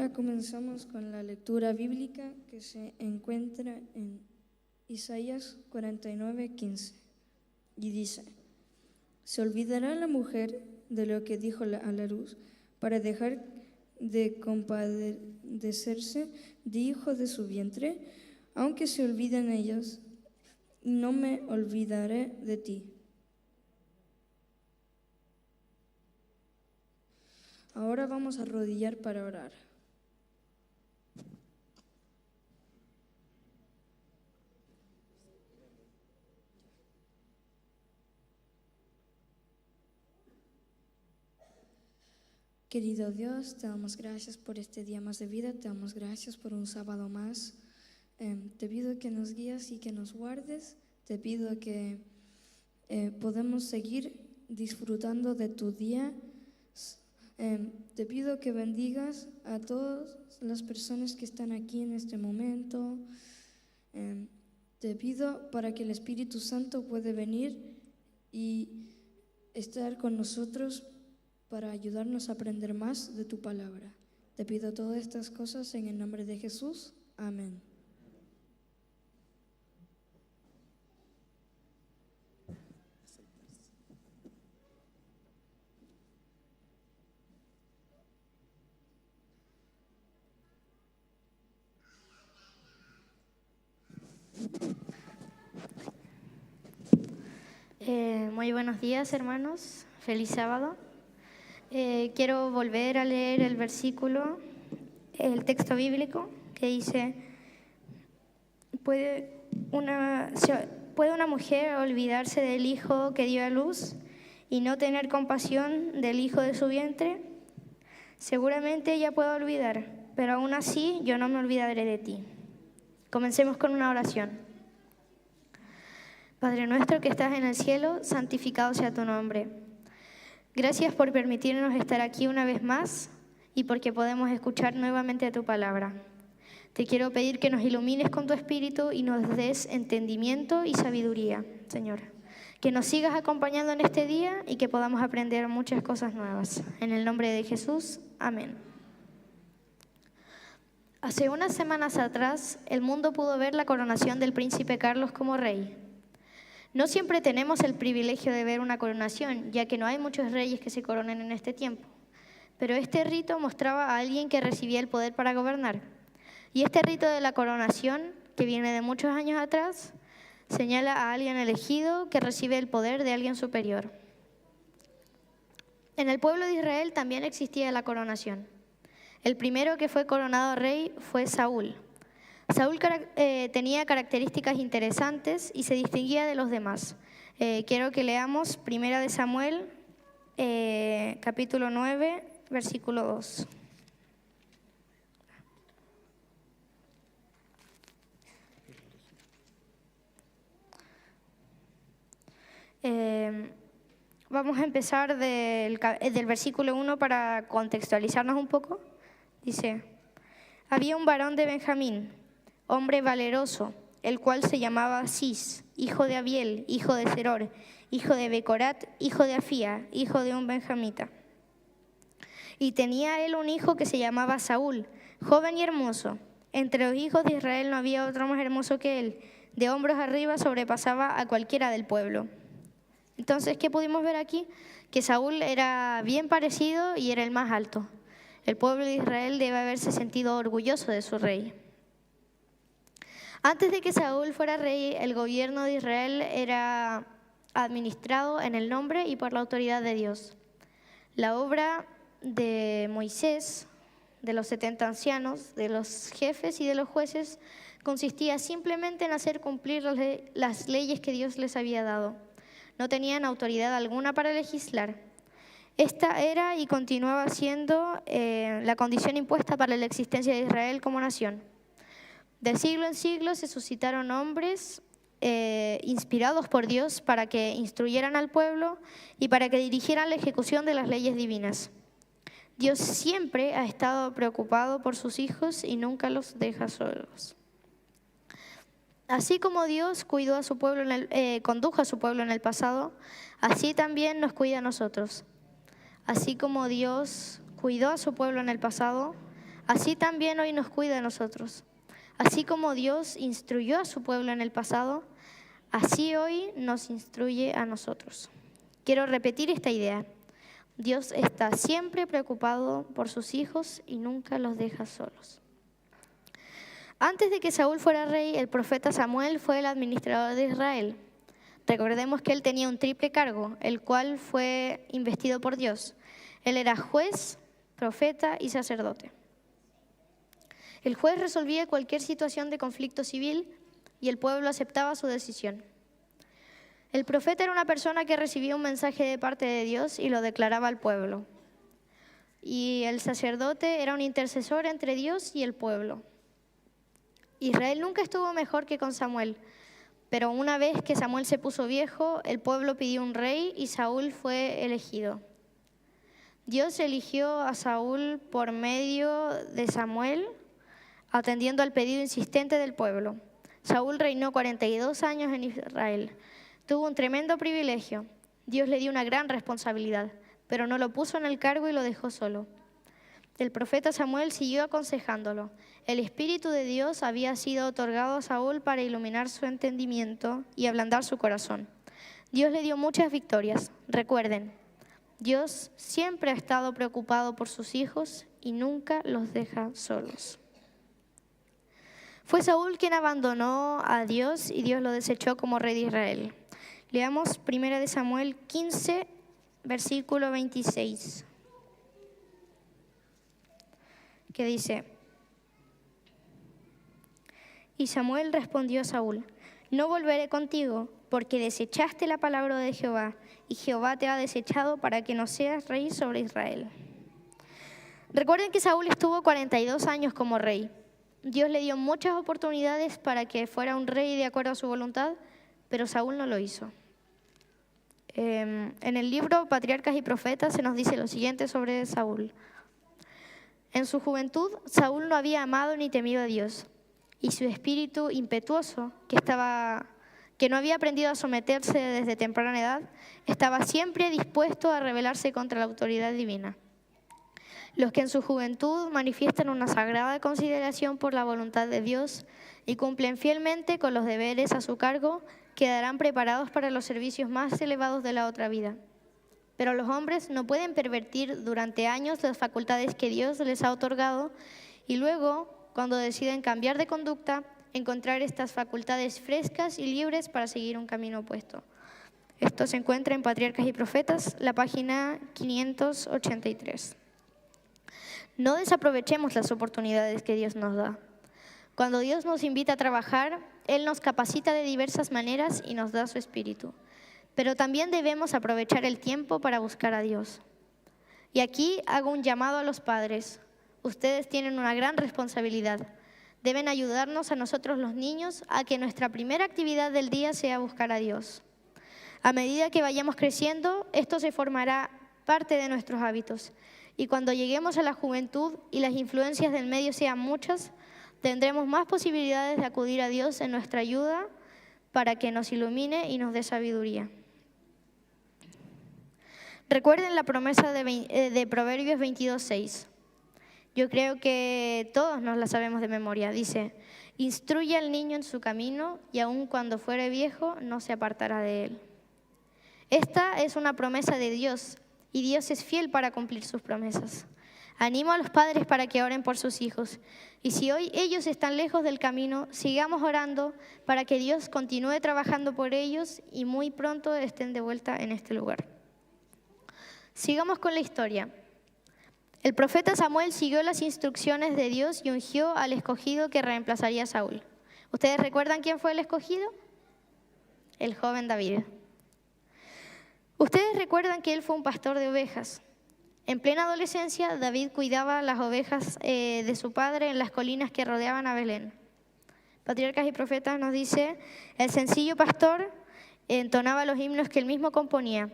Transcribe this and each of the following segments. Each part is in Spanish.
Ahora comenzamos con la lectura bíblica que se encuentra en Isaías 49:15 y dice: ¿Se olvidará la mujer de lo que dijo a la luz para dejar de compadecerse de hijo de su vientre? Aunque se olviden ellas, no me olvidaré de ti. Ahora vamos a arrodillar para orar. Querido Dios, te damos gracias por este día más de vida, te damos gracias por un sábado más. Te pido que nos guíes y que nos guardes, te pido que podamos seguir disfrutando de tu día. Te pido que bendigas a todas las personas que están aquí en este momento. Te pido para que el Espíritu Santo pueda venir y estar con nosotros para ayudarnos a aprender más de tu palabra. Te pido todas estas cosas en el nombre de Jesús. Amén. Muy buenos días, hermanos. Feliz sábado. Quiero volver a leer el versículo, el texto bíblico que dice: ¿Puede una mujer olvidarse del hijo que dio a luz y no tener compasión del hijo de su vientre? Seguramente ella puede olvidar, pero aún así yo no me olvidaré de ti. Comencemos con una oración. Padre nuestro que estás en el cielo, santificado sea tu nombre. Gracias por permitirnos estar aquí una vez más y porque podemos escuchar nuevamente tu palabra. Te quiero pedir que nos ilumines con tu espíritu y nos des entendimiento y sabiduría, Señor. Que nos sigas acompañando en este día y que podamos aprender muchas cosas nuevas. En el nombre de Jesús, amén. Hace unas semanas atrás, el mundo pudo ver la coronación del príncipe Carlos como rey. No siempre tenemos el privilegio de ver una coronación, ya que no hay muchos reyes que se coronen en este tiempo. Pero este rito mostraba a alguien que recibía el poder para gobernar. Y este rito de la coronación, que viene de muchos años atrás, señala a alguien elegido que recibe el poder de alguien superior. En el pueblo de Israel también existía la coronación. El primero que fue coronado rey fue Saúl. Saúl tenía características interesantes y se distinguía de los demás. Quiero que leamos 1 Samuel, capítulo 9, versículo 2. Vamos a empezar del versículo 1 para contextualizarnos un poco. Dice: había un varón de Benjamín, hombre valeroso, el cual se llamaba Cis, hijo de Abiel, hijo de Seror, hijo de Becorat, hijo de Afía, hijo de un benjamita. Y tenía él un hijo que se llamaba Saúl, joven y hermoso. Entre los hijos de Israel no había otro más hermoso que él. De hombros arriba sobrepasaba a cualquiera del pueblo. Entonces, ¿qué pudimos ver aquí? Que Saúl era bien parecido y era el más alto. El pueblo de Israel debe haberse sentido orgulloso de su rey. Antes de que Saúl fuera rey, el gobierno de Israel era administrado en el nombre y por la autoridad de Dios. La obra de Moisés, de los 70 ancianos, de los jefes y de los jueces, consistía simplemente en hacer cumplir las leyes que Dios les había dado. No tenían autoridad alguna para legislar. Esta era y continuaba siendo la condición impuesta para la existencia de Israel como nación. De siglo en siglo se suscitaron hombres inspirados por Dios para que instruyeran al pueblo y para que dirigieran la ejecución de las leyes divinas. Dios siempre ha estado preocupado por sus hijos y nunca los deja solos. Así como Dios cuidó a su pueblo condujo a su pueblo en el pasado, así también nos cuida a nosotros. Así como Dios cuidó a su pueblo en el pasado, así también hoy nos cuida a nosotros. Así como Dios instruyó a su pueblo en el pasado, así hoy nos instruye a nosotros. Quiero repetir esta idea. Dios está siempre preocupado por sus hijos y nunca los deja solos. Antes de que Saúl fuera rey, el profeta Samuel fue el administrador de Israel. Recordemos que él tenía un triple cargo, el cual fue investido por Dios. Él era juez, profeta y sacerdote. El juez resolvía cualquier situación de conflicto civil y el pueblo aceptaba su decisión. El profeta era una persona que recibía un mensaje de parte de Dios y lo declaraba al pueblo. Y el sacerdote era un intercesor entre Dios y el pueblo. Israel nunca estuvo mejor que con Samuel, pero una vez que Samuel se puso viejo, el pueblo pidió un rey y Saúl fue elegido. Dios eligió a Saúl por medio de Samuel, atendiendo al pedido insistente del pueblo. Saúl reinó 42 años en Israel. Tuvo un tremendo privilegio. Dios le dio una gran responsabilidad, pero no lo puso en el cargo y lo dejó solo. El profeta Samuel siguió aconsejándolo. El Espíritu de Dios había sido otorgado a Saúl para iluminar su entendimiento y ablandar su corazón. Dios le dio muchas victorias. Recuerden, Dios siempre ha estado preocupado por sus hijos y nunca los deja solos. Fue Saúl quien abandonó a Dios y Dios lo desechó como rey de Israel. Leamos 1 Samuel 15, versículo 26, que dice: Y Samuel respondió a Saúl: No volveré contigo, porque desechaste la palabra de Jehová, y Jehová te ha desechado para que no seas rey sobre Israel. Recuerden que Saúl estuvo 42 años como rey. Dios le dio muchas oportunidades para que fuera un rey de acuerdo a su voluntad, pero Saúl no lo hizo. En el libro Patriarcas y Profetas se nos dice lo siguiente sobre Saúl. En su juventud, Saúl no había amado ni temido a Dios, y su espíritu impetuoso, que no había aprendido a someterse desde temprana edad, estaba siempre dispuesto a rebelarse contra la autoridad divina. Los que en su juventud manifiestan una sagrada consideración por la voluntad de Dios y cumplen fielmente con los deberes a su cargo, quedarán preparados para los servicios más elevados de la otra vida. Pero los hombres no pueden pervertir durante años las facultades que Dios les ha otorgado y luego, cuando deciden cambiar de conducta, encontrar estas facultades frescas y libres para seguir un camino opuesto. Esto se encuentra en Patriarcas y Profetas, la página 583. No desaprovechemos las oportunidades que Dios nos da. Cuando Dios nos invita a trabajar, Él nos capacita de diversas maneras y nos da su espíritu. Pero también debemos aprovechar el tiempo para buscar a Dios. Y aquí hago un llamado a los padres. Ustedes tienen una gran responsabilidad. Deben ayudarnos a nosotros los niños a que nuestra primera actividad del día sea buscar a Dios. A medida que vayamos creciendo, esto se formará parte de nuestros hábitos. Y cuando lleguemos a la juventud y las influencias del medio sean muchas, tendremos más posibilidades de acudir a Dios en nuestra ayuda para que nos ilumine y nos dé sabiduría. Recuerden la promesa de Proverbios 22:6. Yo creo que todos nos la sabemos de memoria. Dice: instruye al niño en su camino y aun cuando fuere viejo no se apartará de él. Esta es una promesa de Dios y Dios es fiel para cumplir sus promesas. Animo a los padres para que oren por sus hijos. Y si hoy ellos están lejos del camino, sigamos orando para que Dios continúe trabajando por ellos y muy pronto estén de vuelta en este lugar. Sigamos con la historia. El profeta Samuel siguió las instrucciones de Dios y ungió al escogido que reemplazaría a Saúl. ¿Ustedes recuerdan quién fue el escogido? El joven David. Ustedes recuerdan que él fue un pastor de ovejas. En plena adolescencia, David cuidaba las ovejas de su padre en las colinas que rodeaban a Belén. Patriarcas y Profetas nos dice: el sencillo pastor entonaba los himnos que él mismo componía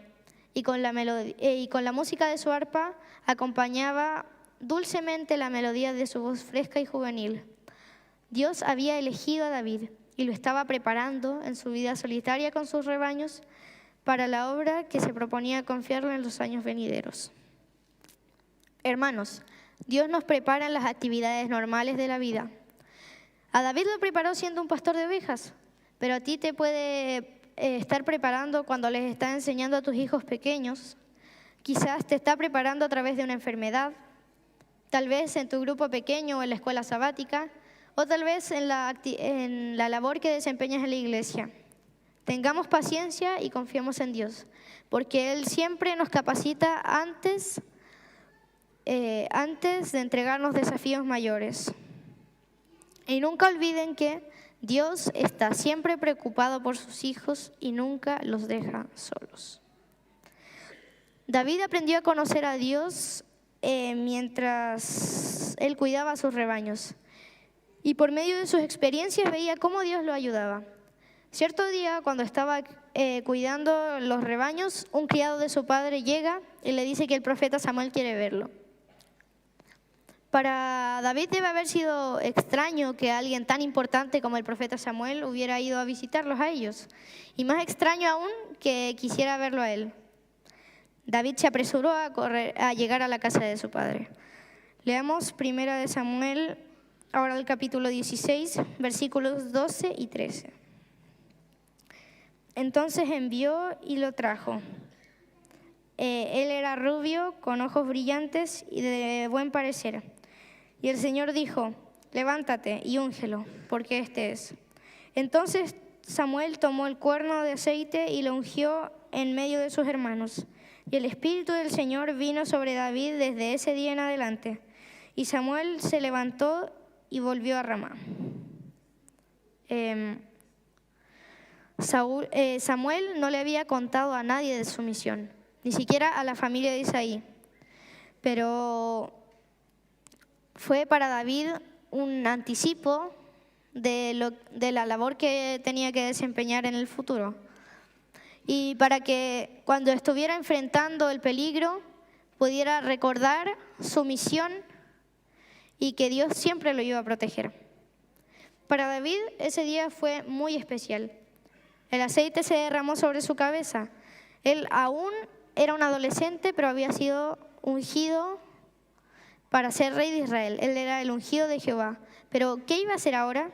y con la música de su arpa acompañaba dulcemente la melodía de su voz fresca y juvenil. Dios había elegido a David y lo estaba preparando en su vida solitaria con sus rebaños para la obra que se proponía confiarle en los años venideros. Hermanos, Dios nos prepara en las actividades normales de la vida. A David lo preparó siendo un pastor de ovejas, pero a ti te puede estar preparando cuando les estás enseñando a tus hijos pequeños. Quizás te está preparando a través de una enfermedad, tal vez en tu grupo pequeño o en la escuela sabática, o tal vez en la labor que desempeñas en la iglesia. Tengamos paciencia y confiemos en Dios, porque Él siempre nos capacita antes de entregarnos desafíos mayores. Y nunca olviden que Dios está siempre preocupado por sus hijos y nunca los deja solos. David aprendió a conocer a Dios mientras él cuidaba a sus rebaños. Y por medio de sus experiencias veía cómo Dios lo ayudaba. Cierto día, cuando estaba cuidando los rebaños, un criado de su padre llega y le dice que el profeta Samuel quiere verlo. Para David debe haber sido extraño que alguien tan importante como el profeta Samuel hubiera ido a visitarlos a ellos. Y más extraño aún que quisiera verlo a él. David se apresuró a llegar a la casa de su padre. Leamos 1 Samuel, ahora el capítulo 16, versículos 12 y 13. Entonces envió y lo trajo. Él era rubio, con ojos brillantes y de buen parecer. Y el Señor dijo: levántate y úngelo, porque este es. Entonces Samuel tomó el cuerno de aceite y lo ungió en medio de sus hermanos. Y el Espíritu del Señor vino sobre David desde ese día en adelante. Y Samuel se levantó y volvió a Ramá. Samuel no le había contado a nadie de su misión, ni siquiera a la familia de Isaí. Pero fue para David un anticipo de la labor que tenía que desempeñar en el futuro. Y para que cuando estuviera enfrentando el peligro pudiera recordar su misión y que Dios siempre lo iba a proteger. Para David ese día fue muy especial. El aceite se derramó sobre su cabeza. Él aún era un adolescente, pero había sido ungido para ser rey de Israel. Él era el ungido de Jehová. Pero ¿qué iba a hacer ahora?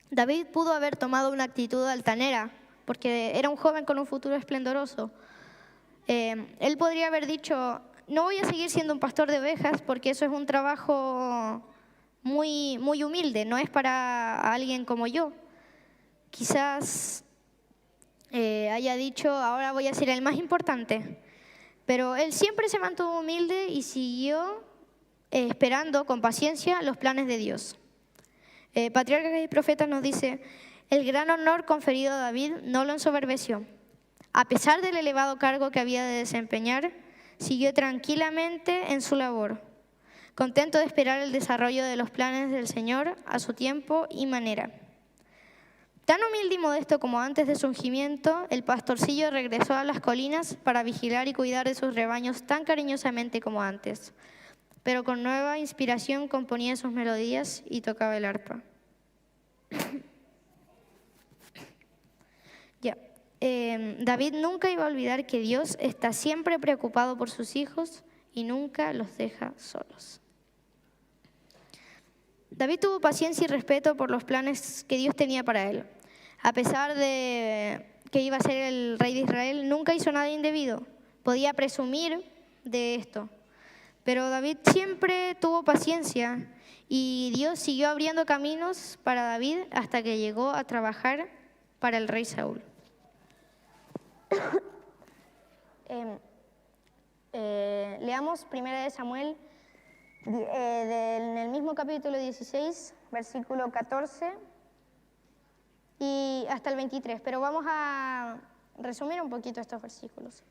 David pudo haber tomado una actitud altanera, porque era un joven con un futuro esplendoroso. Él podría haber dicho: no voy a seguir siendo un pastor de ovejas porque eso es un trabajo muy, muy humilde, no es para alguien como yo. Quizás haya dicho: ahora voy a ser el más importante. Pero él siempre se mantuvo humilde y siguió esperando con paciencia los planes de Dios. Patriarcas y Profetas nos dice: el gran honor conferido a David no lo ensoberbeció. A pesar del elevado cargo que había de desempeñar, siguió tranquilamente en su labor, contento de esperar el desarrollo de los planes del Señor a su tiempo y manera. Tan humilde y modesto como antes de su ungimiento, el pastorcillo regresó a las colinas para vigilar y cuidar de sus rebaños tan cariñosamente como antes. Pero con nueva inspiración componía sus melodías y tocaba el arpa. David nunca iba a olvidar que Dios está siempre preocupado por sus hijos y nunca los deja solos. David tuvo paciencia y respeto por los planes que Dios tenía para él. A pesar de que iba a ser el rey de Israel, nunca hizo nada indebido. Podía presumir de esto. Pero David siempre tuvo paciencia y Dios siguió abriendo caminos para David hasta que llegó a trabajar para el rey Saúl. Leamos 1 Samuel en el mismo capítulo 16, versículo 14 y hasta el 23, pero vamos a resumir un poquito estos versículos.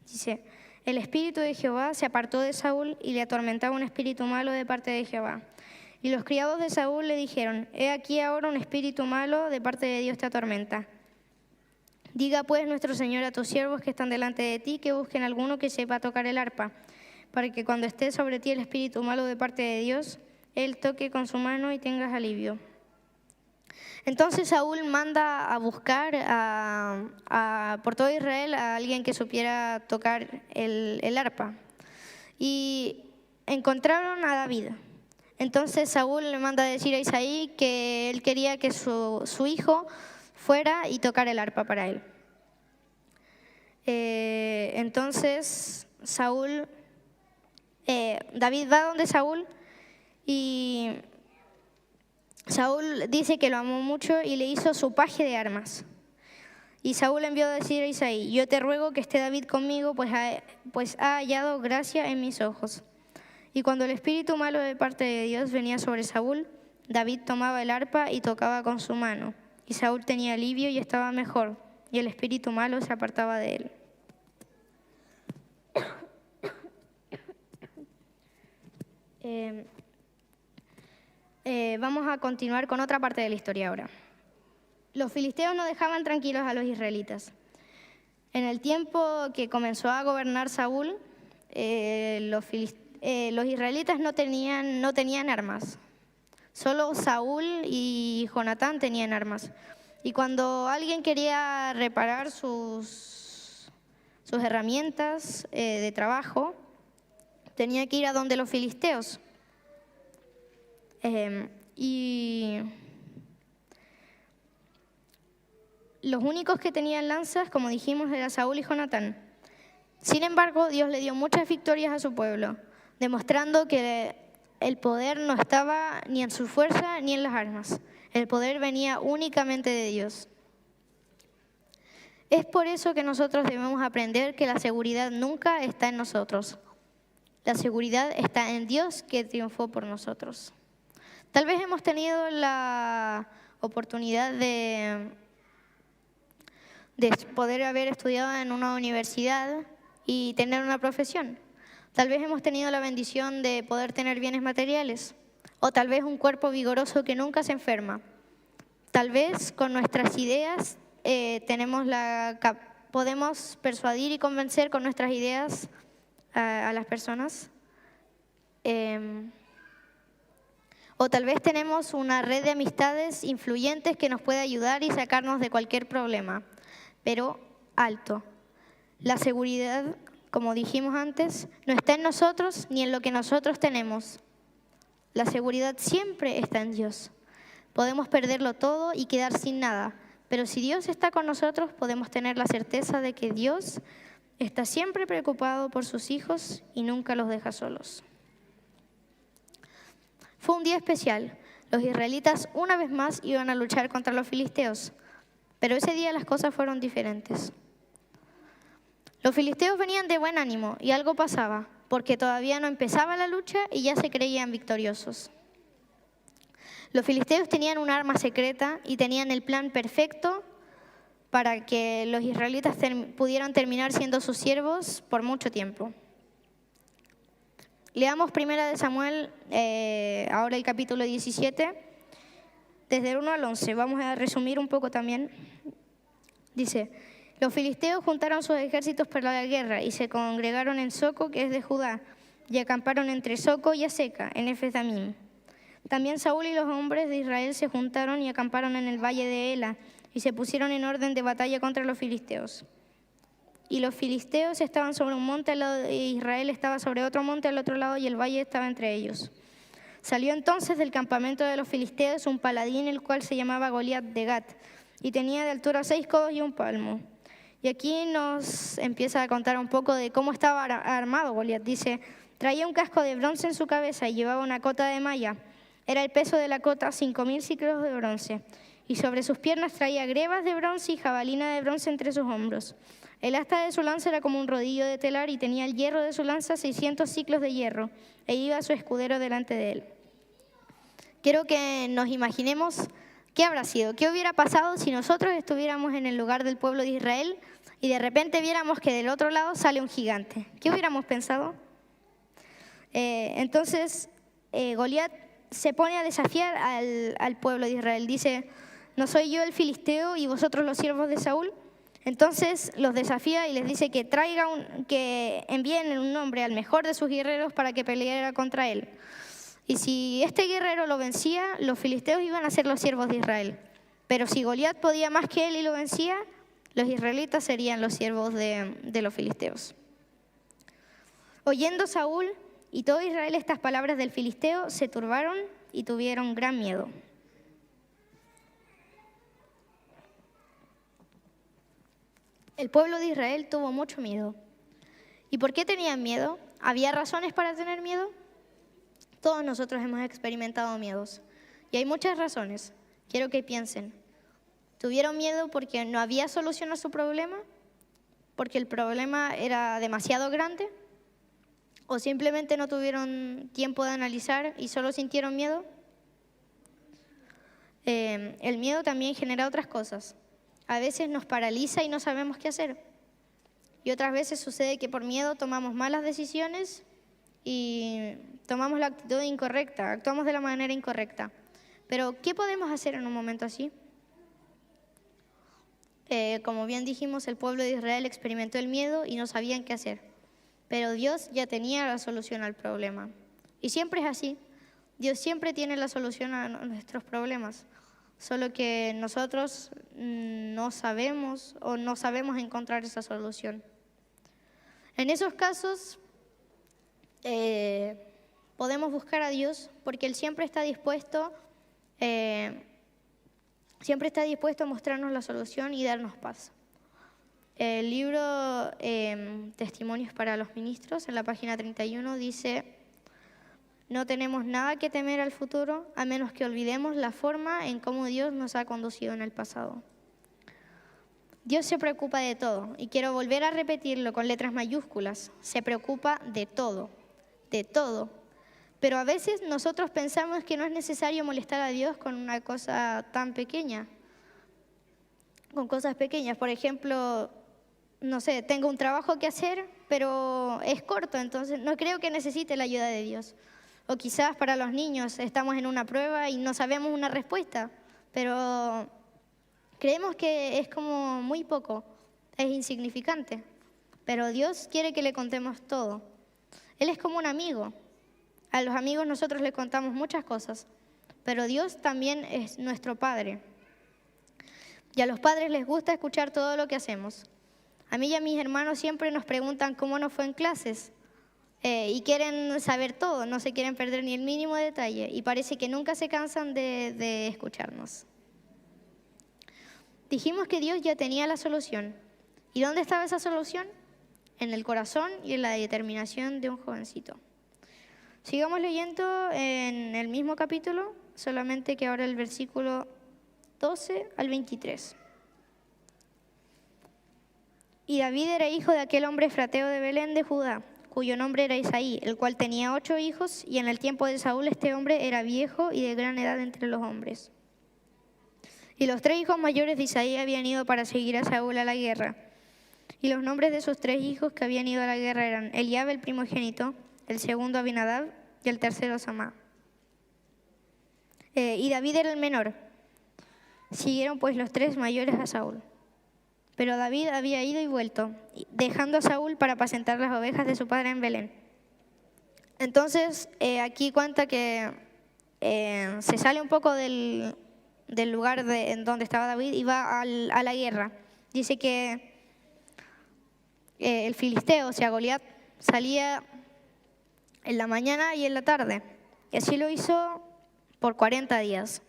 Dice: el espíritu de Jehová se apartó de Saúl y le atormentaba un espíritu malo de parte de Jehová. Y los criados de Saúl le dijeron: he aquí ahora un espíritu malo de parte de Dios te atormenta. Diga pues nuestro Señor a tus siervos que están delante de ti que busquen alguno que sepa tocar el arpa, para que cuando esté sobre ti el espíritu malo de parte de Dios, él toque con su mano y tengas alivio. Entonces Saúl manda a buscar por todo Israel a alguien que supiera tocar el arpa. Y encontraron a David. Entonces Saúl le manda a decir a Isaí que él quería que su hijo fuera y tocara el arpa para él. Entonces David va donde Saúl y Saúl dice que lo amó mucho y le hizo su paje de armas. Y Saúl envió a decir a Isaí: yo te ruego que esté David conmigo, pues ha hallado gracia en mis ojos. Y cuando el espíritu malo de parte de Dios venía sobre Saúl, David tomaba el arpa y tocaba con su mano. Y Saúl tenía alivio y estaba mejor, y el espíritu malo se apartaba de él. Vamos a continuar con otra parte de la historia ahora. Los filisteos no dejaban tranquilos a los israelitas. En el tiempo que comenzó a gobernar Saúl, los israelitas no tenían armas. Solo Saúl y Jonatán tenían armas. Y cuando alguien quería reparar sus herramientas de trabajo, tenía que ir a donde los filisteos. Y los únicos que tenían lanzas, como dijimos, eran Saúl y Jonatán. Sin embargo, Dios le dio muchas victorias a su pueblo, demostrando que el poder no estaba ni en su fuerza ni en las armas. El poder venía únicamente de Dios. Es por eso que nosotros debemos aprender que la seguridad nunca está en nosotros. La seguridad está en Dios, que triunfó por nosotros. Tal vez hemos tenido la oportunidad de poder haber estudiado en una universidad y tener una profesión. Tal vez hemos tenido la bendición de poder tener bienes materiales, o tal vez un cuerpo vigoroso que nunca se enferma. Tal vez con nuestras ideas podemos persuadir y convencer con nuestras ideas a las personas. O tal vez tenemos una red de amistades influyentes que nos puede ayudar y sacarnos de cualquier problema. Pero alto, la seguridad, como dijimos antes, no está en nosotros ni en lo que nosotros tenemos. La seguridad siempre está en Dios. Podemos perderlo todo y quedar sin nada, pero si Dios está con nosotros, podemos tener la certeza de que Dios está siempre preocupado por sus hijos y nunca los deja solos. Fue un día especial. Los israelitas una vez más iban a luchar contra los filisteos, pero ese día las cosas fueron diferentes. Los filisteos venían de buen ánimo y algo pasaba, porque todavía no empezaba la lucha y ya se creían victoriosos. Los filisteos tenían un arma secreta y tenían el plan perfecto para que los israelitas pudieran terminar siendo sus siervos por mucho tiempo. Leamos 1 Samuel, ahora el capítulo 17, desde el 1 al 11. Vamos a resumir un poco también. Dice: los filisteos juntaron sus ejércitos para la guerra y se congregaron en Soco, que es de Judá, y acamparon entre Soco y Aseca, en Efes-Damim. También Saúl y los hombres de Israel se juntaron y acamparon en el valle de Ela, y se pusieron en orden de batalla contra los filisteos. Y los filisteos estaban sobre un monte al lado de Israel, estaba sobre otro monte al otro lado, y el valle estaba entre ellos. Salió entonces del campamento de los filisteos un paladín, el cual se llamaba Goliat de Gat, y tenía de altura 6 codos y 1 palmo. Y aquí nos empieza a contar un poco de cómo estaba armado Goliat. Dice: traía un casco de bronce en su cabeza y llevaba una cota de malla. Era el peso de la cota 5.000 ciclos de bronce. Y sobre sus piernas traía grebas de bronce y jabalina de bronce entre sus hombros. El asta de su lanza era como un rodillo de telar y tenía el hierro de su lanza 600 ciclos de hierro. E iba su escudero delante de él. Quiero que nos imaginemos qué habrá sido, qué hubiera pasado si nosotros estuviéramos en el lugar del pueblo de Israel y de repente viéramos que del otro lado sale un gigante. ¿Qué hubiéramos pensado? Entonces, Goliat se pone a desafiar al pueblo de Israel. Dice: ¿no soy yo el filisteo y vosotros los siervos de Saúl? Entonces los desafía y les dice que envíen un hombre al mejor de sus guerreros para que peleara contra él. Y si este guerrero lo vencía, los filisteos iban a ser los siervos de Israel. Pero si Goliat podía más que él y lo vencía, los israelitas serían los siervos de los filisteos. Oyendo Saúl y todo Israel estas palabras del filisteo, se turbaron y tuvieron gran miedo. El pueblo de Israel tuvo mucho miedo. ¿Y por qué tenían miedo? ¿Había razones para tener miedo? Todos nosotros hemos experimentado miedos. Y hay muchas razones. Quiero que piensen. ¿Tuvieron miedo porque no había solución a su problema? ¿Porque el problema era demasiado grande? ¿O simplemente no tuvieron tiempo de analizar y solo sintieron miedo? El miedo también genera otras cosas. A veces nos paraliza y no sabemos qué hacer. Y otras veces sucede que por miedo tomamos malas decisiones y tomamos la actitud incorrecta, actuamos de la manera incorrecta. Pero, ¿qué podemos hacer en un momento así? Como bien dijimos, el pueblo de Israel experimentó el miedo y no sabían qué hacer. Pero Dios ya tenía la solución al problema. Y siempre es así. Dios siempre tiene la solución a nuestros problemas. Solo que nosotros no sabemos o no sabemos encontrar esa solución. En esos casos podemos buscar a Dios porque Él siempre está dispuesto a mostrarnos la solución y darnos paz. El libro Testimonios para los Ministros, en la página 31, dice: no tenemos nada que temer al futuro, a menos que olvidemos la forma en cómo Dios nos ha conducido en el pasado. Dios se preocupa de todo, y quiero volver a repetirlo con letras mayúsculas. Se preocupa de todo, de todo. Pero a veces nosotros pensamos que no es necesario molestar a Dios con una cosa tan pequeña, con cosas pequeñas. Por ejemplo, no sé, tengo un trabajo que hacer, pero es corto, entonces no creo que necesite la ayuda de Dios. O quizás para los niños estamos en una prueba y no sabemos una respuesta, pero creemos que es como muy poco, es insignificante. Pero Dios quiere que le contemos todo. Él es como un amigo. A los amigos nosotros le contamos muchas cosas, pero Dios también es nuestro Padre. Y a los padres les gusta escuchar todo lo que hacemos. A mí y a mis hermanos siempre nos preguntan cómo nos fue en clases. Y quieren saber todo, no se quieren perder ni el mínimo detalle. Y parece que nunca se cansan de escucharnos. Dijimos que Dios ya tenía la solución. ¿Y dónde estaba esa solución? En el corazón y en la determinación de un jovencito. Sigamos leyendo en el mismo capítulo, solamente que ahora el versículo 12 al 23. Y David era hijo de aquel hombre efrateo de Belén de Judá, cuyo nombre era Isaí, el cual tenía 8 hijos, y en el tiempo de Saúl este hombre era viejo y de gran edad entre los hombres. Y los 3 hijos mayores de Isaí habían ido para seguir a Saúl a la guerra. Y los nombres de esos 3 hijos que habían ido a la guerra eran Eliab el primogénito, el segundo Abinadab y el tercero Samá. Y David era el menor. Siguieron pues los 3 mayores a Saúl. Pero David había ido y vuelto, dejando a Saúl para apacentar las ovejas de su padre en Belén. Entonces, aquí cuenta que se sale un poco del lugar en donde estaba David y va a la guerra. Dice que el filisteo, o sea, Goliat, salía en la mañana y en la tarde. Y así lo hizo por 40 días.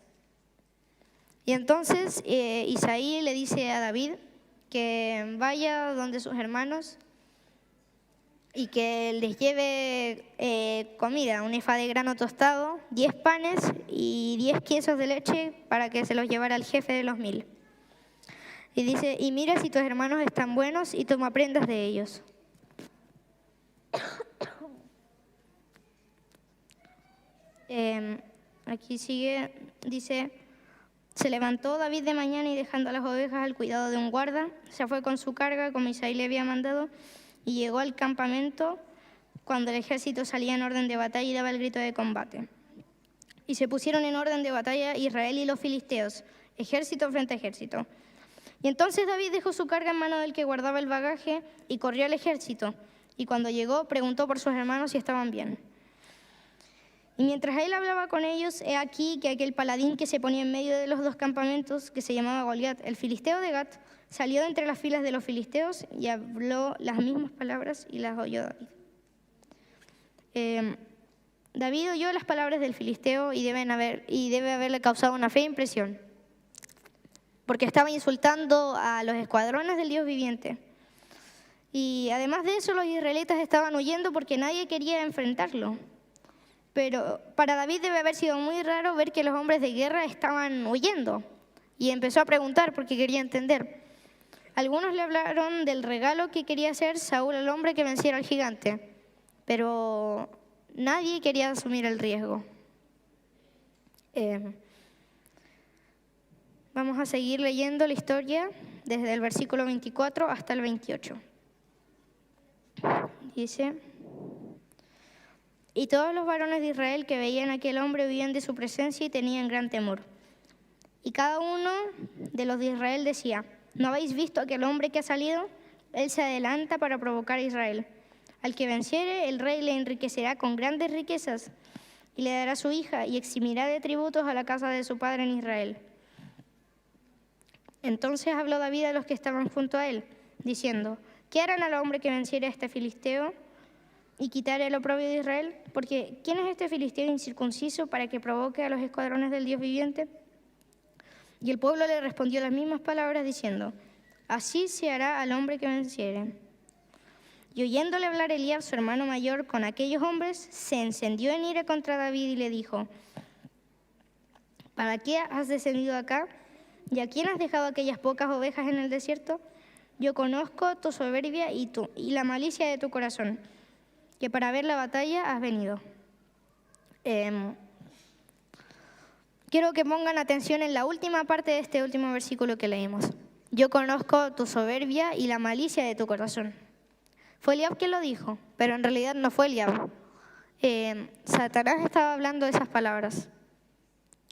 Y entonces Isaí le dice a David que vaya donde sus hermanos y que les lleve comida, un efa de grano tostado, 10 panes y 10 quesos de leche para que se los llevara al jefe de los 1000. Y dice, y mira si tus hermanos están buenos y toma prendas de ellos. Aquí sigue, dice, se levantó David de mañana y dejando a las ovejas al cuidado de un guarda, se fue con su carga como Isaí le había mandado y llegó al campamento cuando el ejército salía en orden de batalla y daba el grito de combate. Y se pusieron en orden de batalla Israel y los filisteos, ejército frente a ejército. Y entonces David dejó su carga en mano del que guardaba el bagaje y corrió al ejército. Y cuando llegó, preguntó por sus hermanos si estaban bien. Y mientras él hablaba con ellos, he aquí que aquel paladín que se ponía en medio de los dos campamentos, que se llamaba Goliat, el filisteo de Gat, salió de entre las filas de los filisteos y habló las mismas palabras y las oyó David. David oyó las palabras del filisteo y debe haberle causado una fea impresión, porque estaba insultando a los escuadrones del Dios viviente. Y además de eso, los israelitas estaban huyendo porque nadie quería enfrentarlo. Pero para David debe haber sido muy raro ver que los hombres de guerra estaban huyendo. Y empezó a preguntar porque quería entender. Algunos le hablaron del regalo que quería hacer Saúl al hombre que venciera al gigante. Pero nadie quería asumir el riesgo. Vamos a seguir leyendo la historia desde el versículo 24 hasta el 28. Dice: y todos los varones de Israel que veían a aquel hombre huían de su presencia y tenían gran temor. Y cada uno de los de Israel decía: ¿no habéis visto a aquel hombre que ha salido? Él se adelanta para provocar a Israel. Al que venciere, el rey le enriquecerá con grandes riquezas y le dará su hija y eximirá de tributos a la casa de su padre en Israel. Entonces habló David a los que estaban junto a él, diciendo: ¿qué harán al hombre que venciere a este filisteo y quitare el oprobio de Israel? Porque ¿quién es este filisteo incircunciso para que provoque a los escuadrones del Dios viviente? Y el pueblo le respondió las mismas palabras diciendo: así se hará al hombre que venciere. Y oyéndole hablar Eliab, su hermano mayor, con aquellos hombres, se encendió en ira contra David y le dijo: ¿para qué has descendido acá? ¿Y a quién has dejado aquellas pocas ovejas en el desierto? Yo conozco tu soberbia y la malicia de tu corazón, que para ver la batalla has venido. Quiero que pongan atención en la última parte de este último versículo que leímos. Yo conozco tu soberbia y la malicia de tu corazón. Fue Eliab quien lo dijo, pero en realidad no fue Eliab. Satanás estaba hablando esas palabras.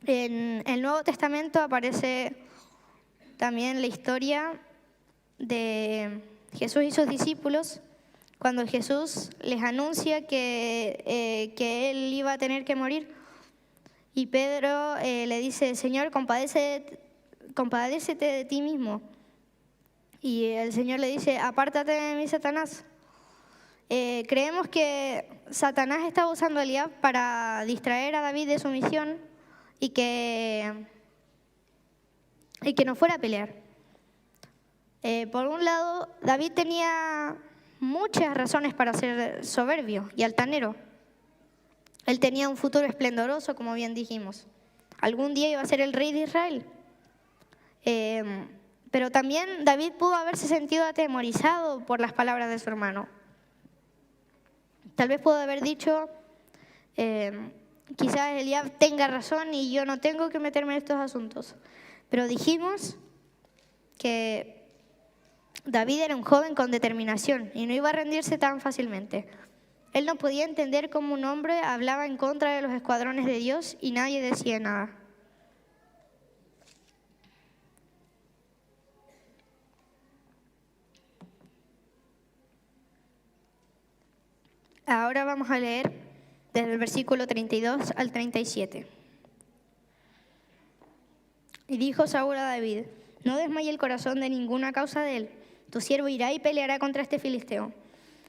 En el Nuevo Testamento aparece también la historia de Jesús y sus discípulos, cuando Jesús les anuncia que él iba a tener que morir. Y Pedro le dice: Señor, compadécete de ti mismo. Y el Señor le dice: apártate de mí, Satanás. Creemos que Satanás estaba usando a Eliab para distraer a David de su misión y que no fuera a pelear. Por un lado, David tenía muchas razones para ser soberbio y altanero. Él tenía un futuro esplendoroso, como bien dijimos. Algún día iba a ser el rey de Israel. Pero también David pudo haberse sentido atemorizado por las palabras de su hermano. Tal vez pudo haber dicho: quizás Eliab tenga razón y yo no tengo que meterme en estos asuntos. Pero dijimos que David era un joven con determinación y no iba a rendirse tan fácilmente. Él no podía entender cómo un hombre hablaba en contra de los escuadrones de Dios y nadie decía nada. Ahora vamos a leer desde el versículo 32 al 37. Y dijo Saúl a David: no desmaye el corazón de ninguna causa de él. Tu siervo irá y peleará contra este filisteo.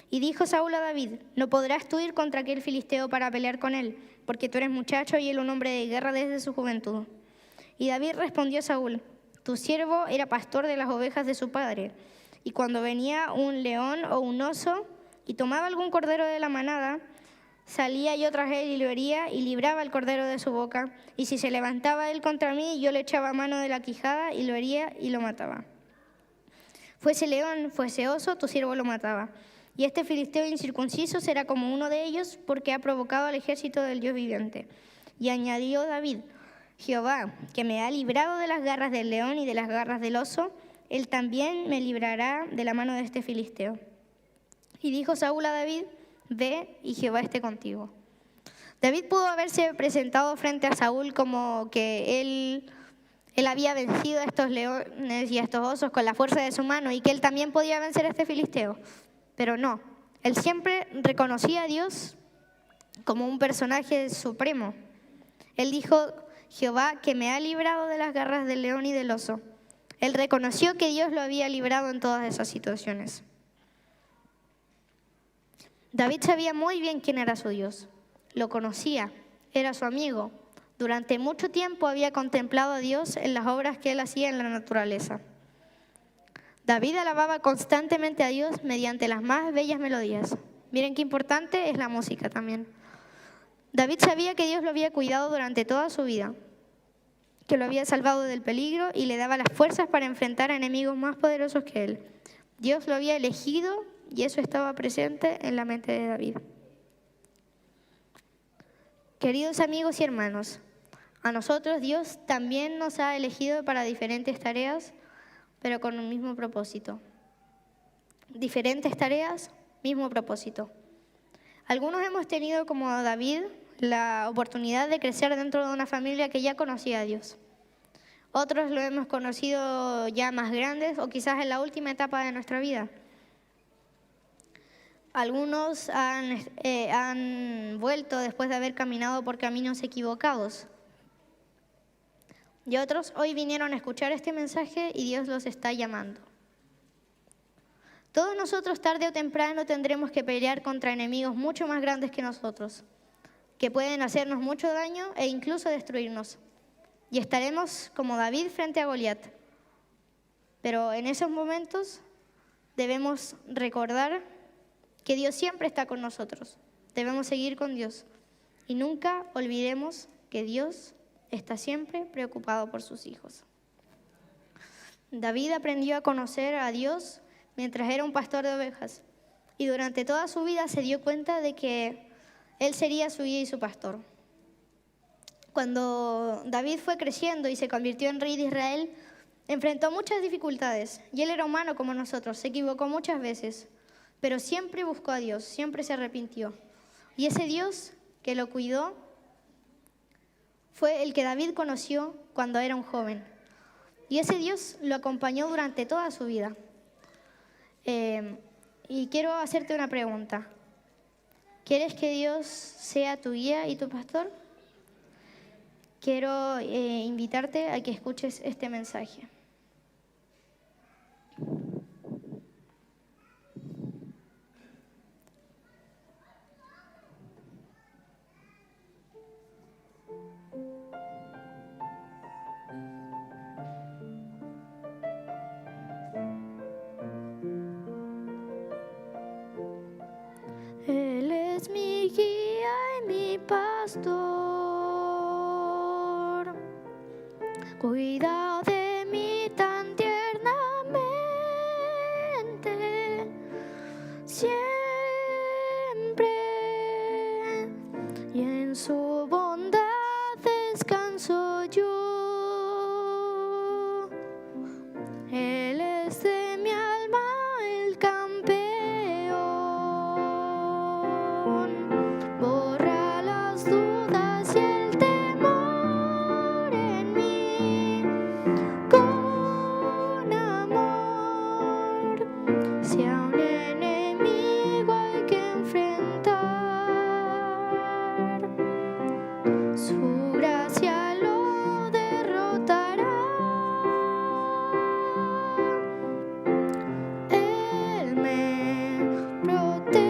Y dijo Saúl a David: no podrás tú ir contra aquel filisteo para pelear con él, porque tú eres muchacho y él un hombre de guerra desde su juventud. Y David respondió a Saúl: tu siervo era pastor de las ovejas de su padre, y cuando venía un león o un oso y tomaba algún cordero de la manada, salía yo tras él y lo hería y libraba el cordero de su boca, y si se levantaba él contra mí, yo le echaba mano de la quijada y lo hería y lo mataba. Fuese león, fuese oso, tu siervo lo mataba. Y este filisteo incircunciso será como uno de ellos, porque ha provocado al ejército del Dios viviente. Y añadió David: Jehová, que me ha librado de las garras del león y de las garras del oso, él también me librará de la mano de este filisteo. Y dijo Saúl a David: ve y Jehová esté contigo. David pudo haberse presentado frente a Saúl como que él había vencido a estos leones y a estos osos con la fuerza de su mano y que él también podía vencer a este filisteo. Pero no, él siempre reconocía a Dios como un personaje supremo. Él dijo: Jehová, que me ha librado de las garras del león y del oso. Él reconoció que Dios lo había librado en todas esas situaciones. David sabía muy bien quién era su Dios. Lo conocía, era su amigo. Durante mucho tiempo había contemplado a Dios en las obras que él hacía en la naturaleza. David alababa constantemente a Dios mediante las más bellas melodías. Miren qué importante es la música también. David sabía que Dios lo había cuidado durante toda su vida, que lo había salvado del peligro y le daba las fuerzas para enfrentar a enemigos más poderosos que él. Dios lo había elegido y eso estaba presente en la mente de David. Queridos amigos y hermanos, a nosotros Dios también nos ha elegido para diferentes tareas, pero con un mismo propósito. Diferentes tareas, mismo propósito. Algunos hemos tenido, como David, la oportunidad de crecer dentro de una familia que ya conocía a Dios. Otros lo hemos conocido ya más grandes o quizás en la última etapa de nuestra vida. Algunos han vuelto después de haber caminado por caminos equivocados. Y otros hoy vinieron a escuchar este mensaje y Dios los está llamando. Todos nosotros tarde o temprano tendremos que pelear contra enemigos mucho más grandes que nosotros, que pueden hacernos mucho daño e incluso destruirnos. Y estaremos como David frente a Goliat. Pero en esos momentos debemos recordar que Dios siempre está con nosotros. Debemos seguir con Dios. Y nunca olvidemos que Dios está siempre preocupado por sus hijos. David aprendió a conocer a Dios mientras era un pastor de ovejas. Y durante toda su vida se dio cuenta de que Él sería su guía y su pastor. Cuando David fue creciendo y se convirtió en rey de Israel, enfrentó muchas dificultades. Y él era humano como nosotros, se equivocó muchas veces. Pero siempre buscó a Dios, siempre se arrepintió. Y ese Dios que lo cuidó fue el que David conoció cuando era un joven. Y ese Dios lo acompañó durante toda su vida. Y quiero hacerte una pregunta. ¿Quieres que Dios sea tu guía y tu pastor? Quiero invitarte a que escuches este mensaje. Él es mi guía y mi pastor, cuida de mí tan tiernamente, siempre, y en su bondad descanso yo. Él es de mi alma el campeón, borra las dudas y el temor en mí con amor. Si a un enemigo hay que enfrentar, su gracia lo derrotará. Él me protegerá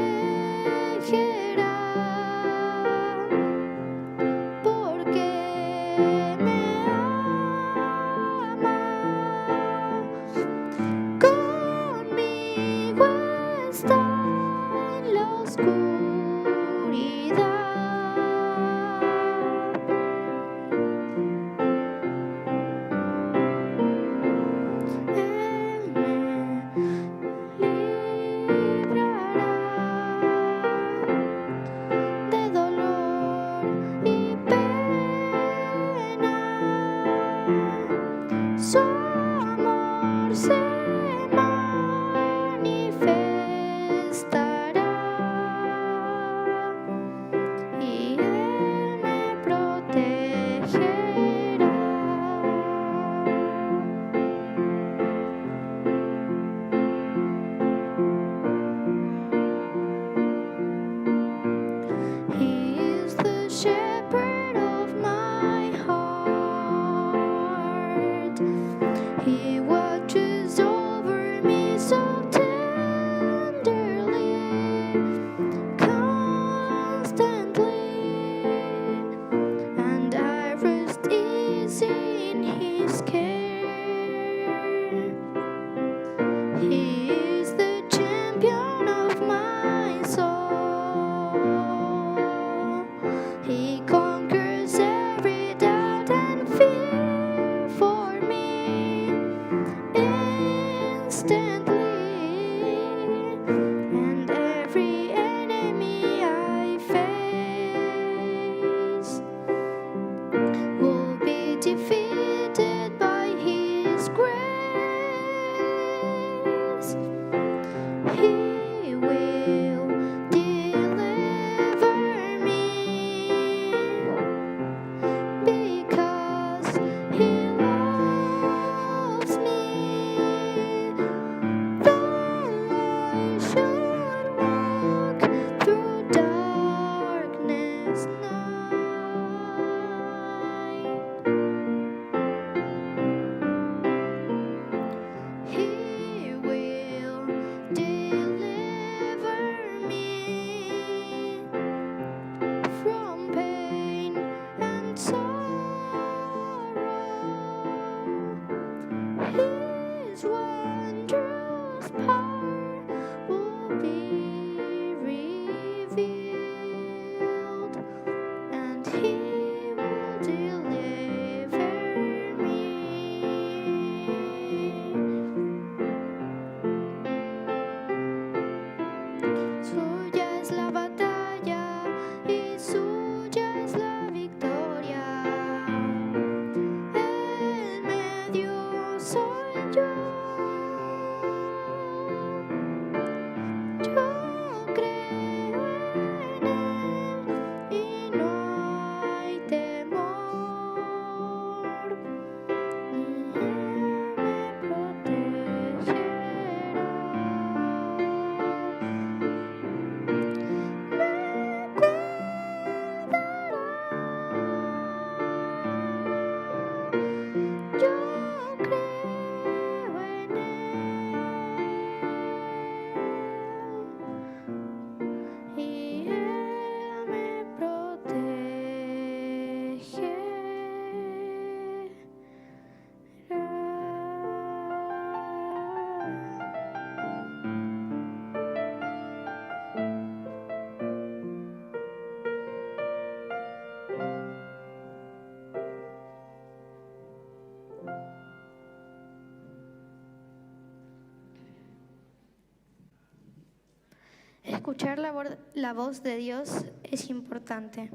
Escuchar la voz de Dios es importante.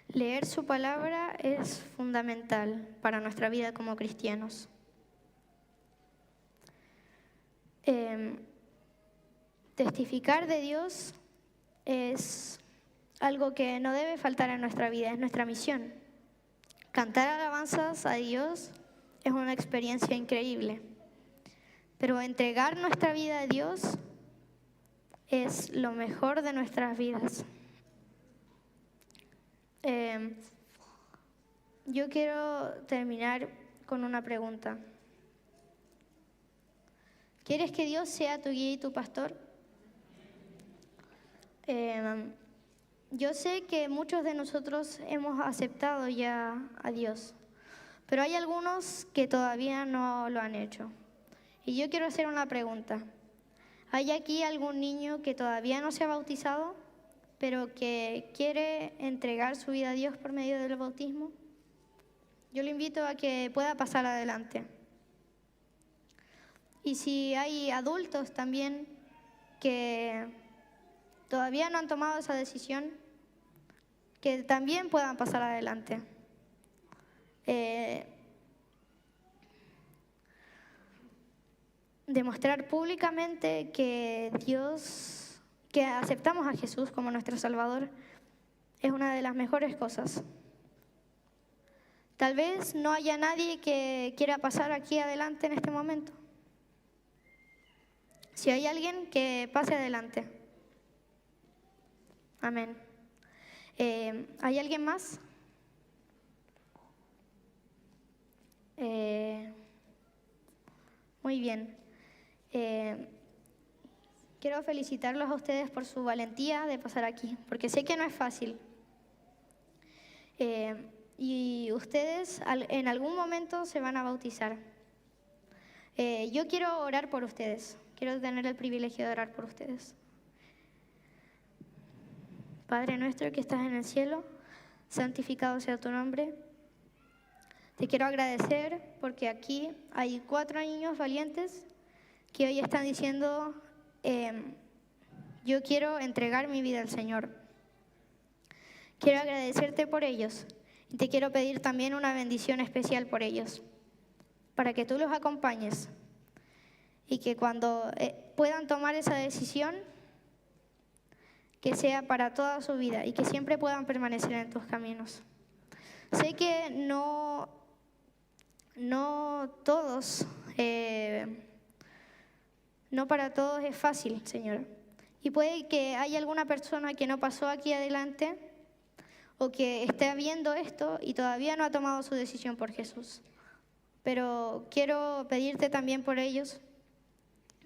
Leer su palabra es fundamental para nuestra vida como cristianos. Testificar de Dios es algo que no debe faltar en nuestra vida, es nuestra misión. Cantar alabanzas a Dios es una experiencia increíble, pero entregar nuestra vida a Dios es lo mejor de nuestras vidas. Yo quiero terminar con una pregunta. ¿Quieres que Dios sea tu guía y tu pastor? Yo sé que muchos de nosotros hemos aceptado ya a Dios, pero hay algunos que todavía no lo han hecho. Y yo quiero hacer una pregunta. ¿Hay aquí algún niño que todavía no se ha bautizado, pero que quiere entregar su vida a Dios por medio del bautismo? Yo le invito a que pueda pasar adelante. Y si hay adultos también que todavía no han tomado esa decisión, que también puedan pasar adelante. Demostrar públicamente que aceptamos a Jesús como nuestro Salvador, es una de las mejores cosas. Tal vez no haya nadie que quiera pasar aquí adelante en este momento. Si hay alguien, que pase adelante. Amén. ¿Hay alguien más? Muy bien. Quiero felicitarlos a ustedes por su valentía de pasar aquí, porque sé que no es fácil. Y ustedes en algún momento se van a bautizar. Yo quiero orar por ustedes. Quiero tener el privilegio de orar por ustedes. Padre nuestro que estás en el cielo, santificado sea tu nombre. Te quiero agradecer porque aquí hay 4 niños valientes que hoy están diciendo, yo quiero entregar mi vida al Señor. Quiero agradecerte por ellos y te quiero pedir también una bendición especial por ellos, para que tú los acompañes y que cuando puedan tomar esa decisión, que sea para toda su vida y que siempre puedan permanecer en tus caminos. Sé que no todos, no para todos es fácil, Señor. Y puede que haya alguna persona que no pasó aquí adelante o que esté viendo esto y todavía no ha tomado su decisión por Jesús. Pero quiero pedirte también por ellos,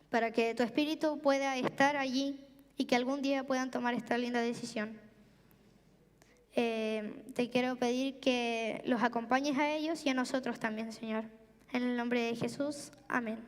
para que tu espíritu pueda estar allí y que algún día puedan tomar esta linda decisión. Te quiero pedir que los acompañes a ellos y a nosotros también, Señor. En el nombre de Jesús, amén.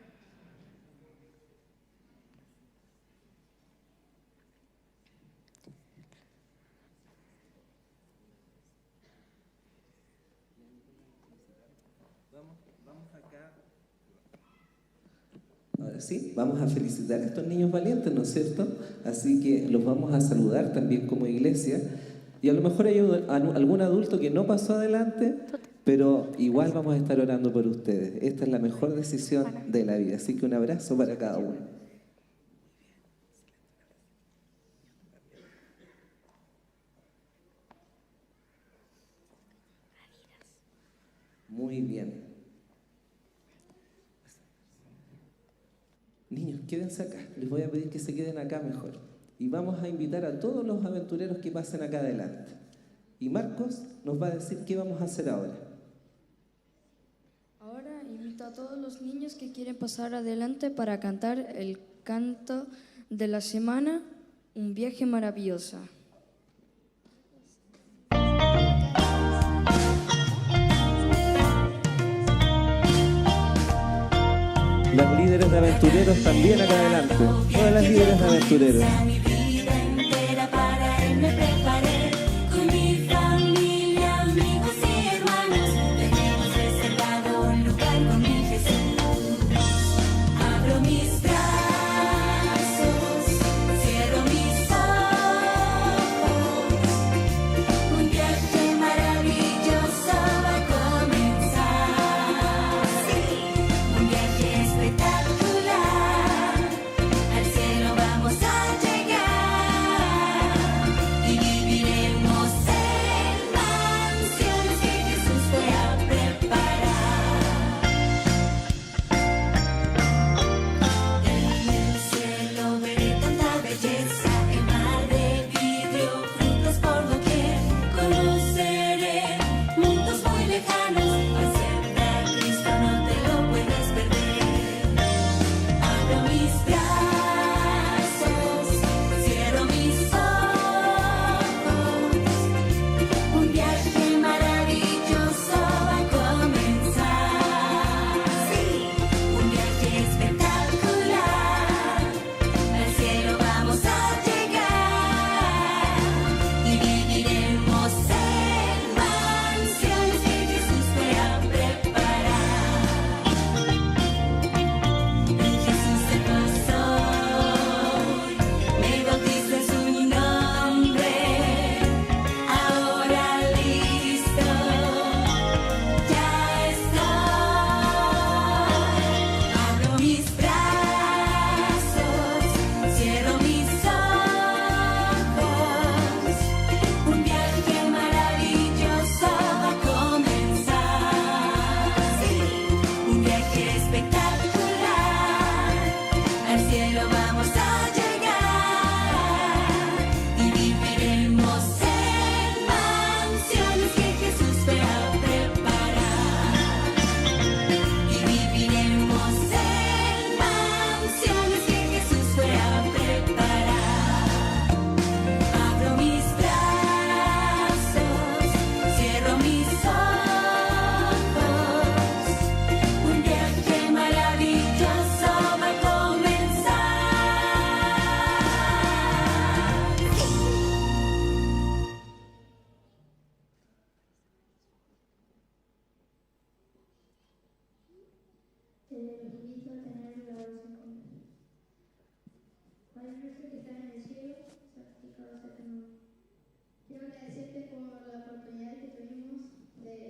Ahora sí, vamos a felicitar a estos niños valientes, ¿no es cierto? Así que los vamos a saludar también como iglesia. Y a lo mejor hay algún adulto que no pasó adelante, pero igual vamos a estar orando por ustedes. Esta es la mejor decisión de la vida. Así que un abrazo para cada uno. Muy bien. Niños, quédense acá. Les voy a pedir que se queden acá mejor. Y vamos a invitar a todos los aventureros que pasen acá adelante. Y Marcos nos va a decir qué vamos a hacer ahora. Ahora invito a todos los niños que quieren pasar adelante para cantar el canto de la semana, Un viaje maravilloso. Las líderes de aventureros también acá adelante. Todas las líderes de aventureros.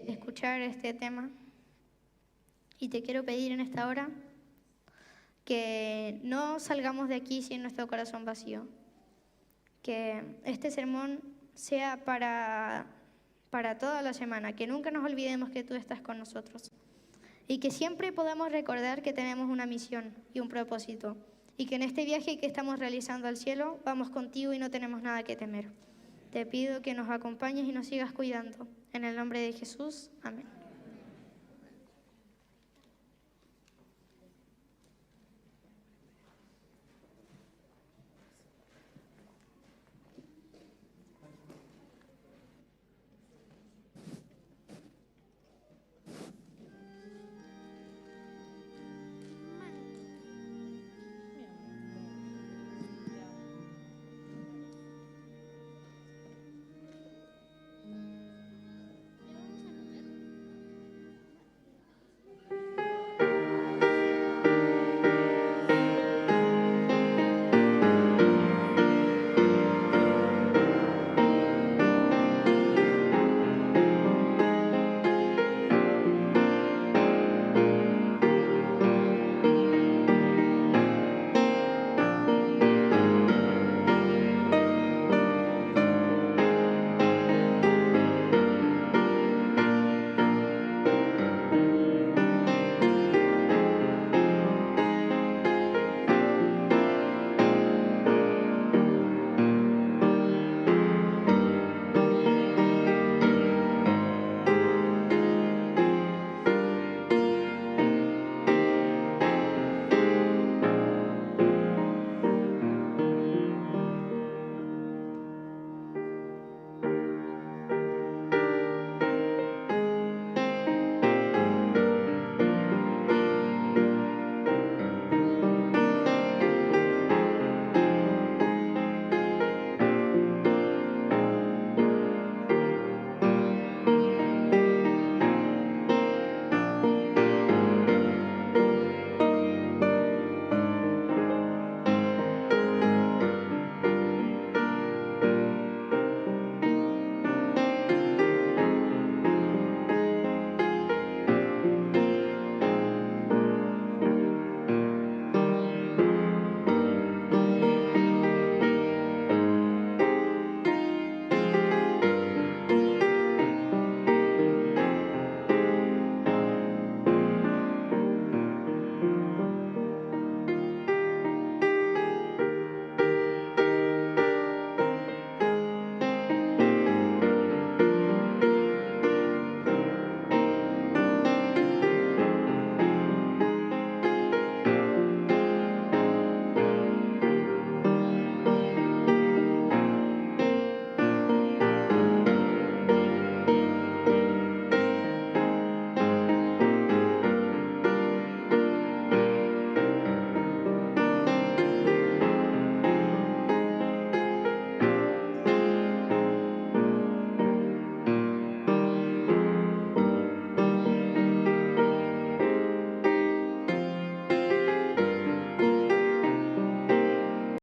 Escuchar este tema y te quiero pedir en esta hora que no salgamos de aquí sin nuestro corazón vacío, que este sermón sea para toda la semana, que nunca nos olvidemos que tú estás con nosotros y que siempre podamos recordar que tenemos una misión y un propósito y que en este viaje que estamos realizando al cielo vamos contigo y no tenemos nada que temer. Te pido que nos acompañes y nos sigas cuidando. En el nombre de Jesús, amén.